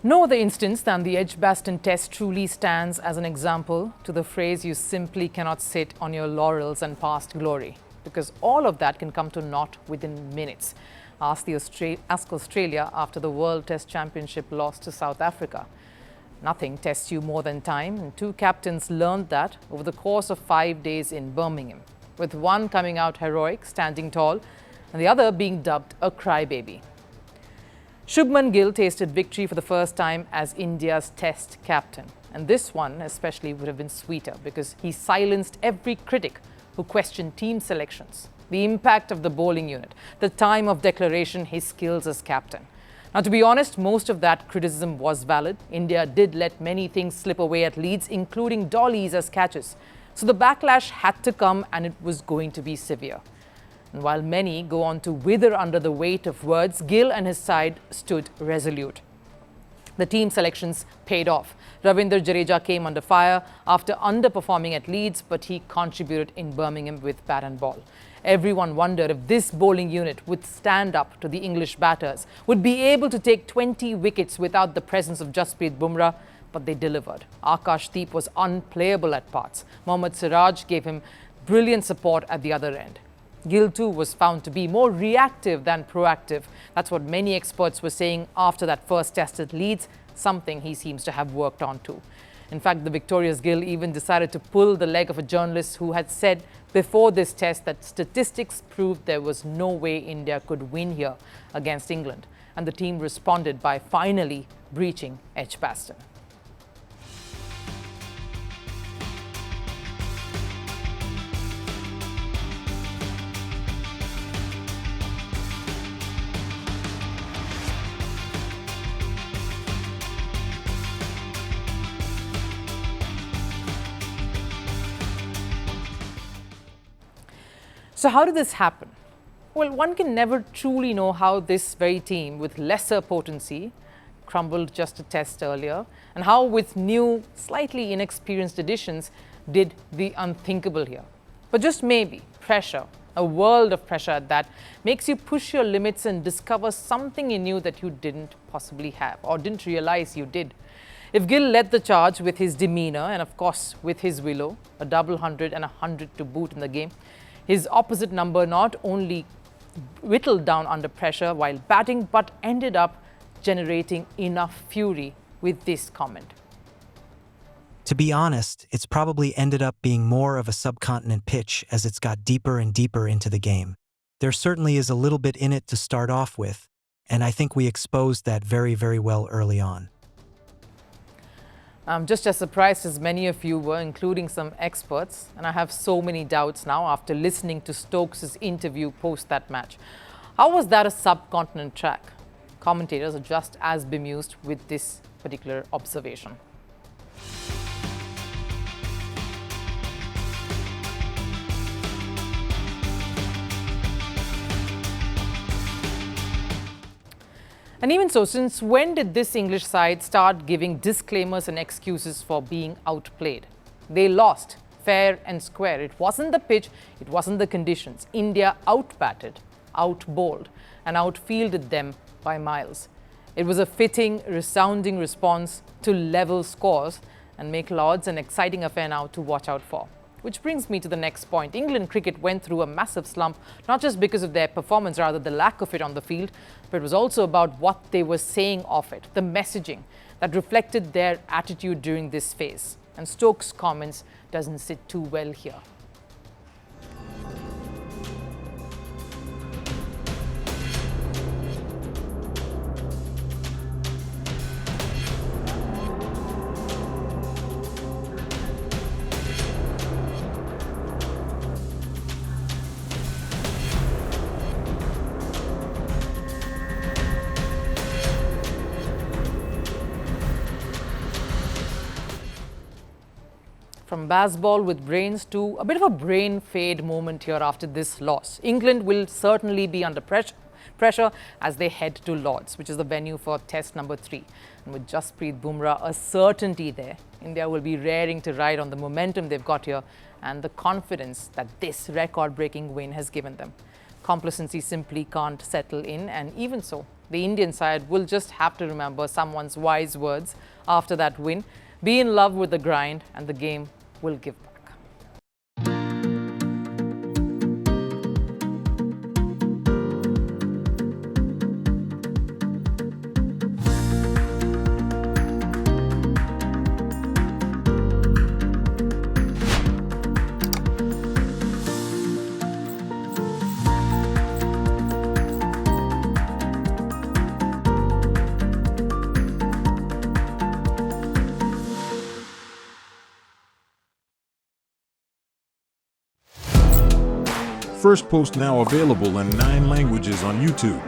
No other instance than the Edgbaston test truly stands as an example to the phrase you simply cannot sit on your laurels and past glory, because all of that can come to naught within minutes. Ask Australia after the World Test Championship loss to South Africa. Nothing tests you more than time, and two captains learned that over the course of 5 days in Birmingham, with one coming out heroic, standing tall, and the other being dubbed a crybaby. Shubman Gill tasted victory for the first time as India's Test captain. And this one especially would have been sweeter because he silenced every critic who questioned team selections, the impact of the bowling unit, the time of declaration, his skills as captain. Now, to be honest, most of that criticism was valid. India did let many things slip away at Leeds, including dollies as catches. So the backlash had to come, and it was going to be severe. And while many go on to wither under the weight of words, Gill and his side stood resolute. The team selections paid off. Ravindra Jadeja came under fire after underperforming at Leeds, but he contributed in Birmingham with bat and ball. Everyone wondered if this bowling unit would stand up to the English batters, would be able to take 20 wickets without the presence of Jasprit Bumrah, but they delivered. Akashdeep was unplayable at parts. Mohammad Siraj gave him brilliant support at the other end. Gill too was found to be more reactive than proactive. That's what many experts were saying after that first test at Leeds, something he seems to have worked on too. In fact, the victorious Gill even decided to pull the leg of a journalist who had said before this test that statistics proved there was no way India could win here against England. And the team responded by finally breaching Edgbaston. So how did this happen? Well, one can never truly know how this very team with lesser potency crumbled just a test earlier, and how with new, slightly inexperienced additions did the unthinkable here. But just maybe, pressure, a world of pressure at that, makes you push your limits and discover something in you that you didn't possibly have or didn't realize you did. If Gill led the charge with his demeanour and of course with his willow, a double 100 and 100 to boot in the game, his opposite number not only whittled down under pressure while batting, but ended up generating enough fury with this comment. To be honest, it's probably ended up being more of a subcontinent pitch as it's got deeper and deeper into the game. There certainly is a little bit in it to start off with, and I think we exposed that very, very well early on. I'm just as surprised as many of you were, including some experts, and I have so many doubts now after listening to Stokes' interview post that match. How was that a subcontinent track? Commentators are just as bemused with this particular observation. And even so, since when did this English side start giving disclaimers and excuses for being outplayed? They lost, fair and square. It wasn't the pitch, it wasn't the conditions. India outbatted, outbowled, and outfielded them by miles. It was a fitting, resounding response to level scores and make Lords an exciting affair now to watch out for. Which brings me to the next point. England cricket went through a massive slump, not just because of their performance, rather the lack of it on the field, but it was also about what they were saying off it, the messaging that reflected their attitude during this phase. And Stokes' comments doesn't sit too well here. From baseball with brains to a bit of a brain fade moment here after this loss. England will certainly be under pressure as they head to Lords, which is the venue for test number 3. And with Jasprit Bumrah a certainty there, India will be raring to ride on the momentum they've got here and the confidence that this record-breaking win has given them. Complacency simply can't settle in, and even so, The Indian side will just have to remember someone's wise words after that win. Be in love with the grind and the game will give back. Firstpost now available in 9 languages on YouTube.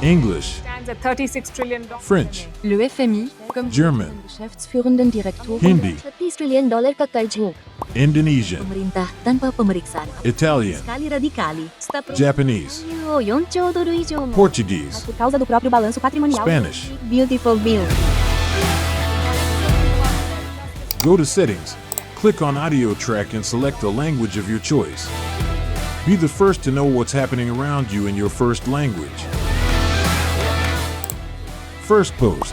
English, Stands at $36 trillion. French, Le FMI, comme German, Geschäftsführenden Direktor, Hindi, $30 trillion ka karj mo. Indonesian, Pemerintah tanpa pemeriksaan. Italian, Skali radikali. Stop Japanese, $4 trilhão mo. Portuguese, Por causa do próprio balanço patrimonial. Spanish. Beautiful bill. Go to Settings, click on Audio Track and select a language of your choice. Be the first to know what's happening around you in your first language. Firstpost.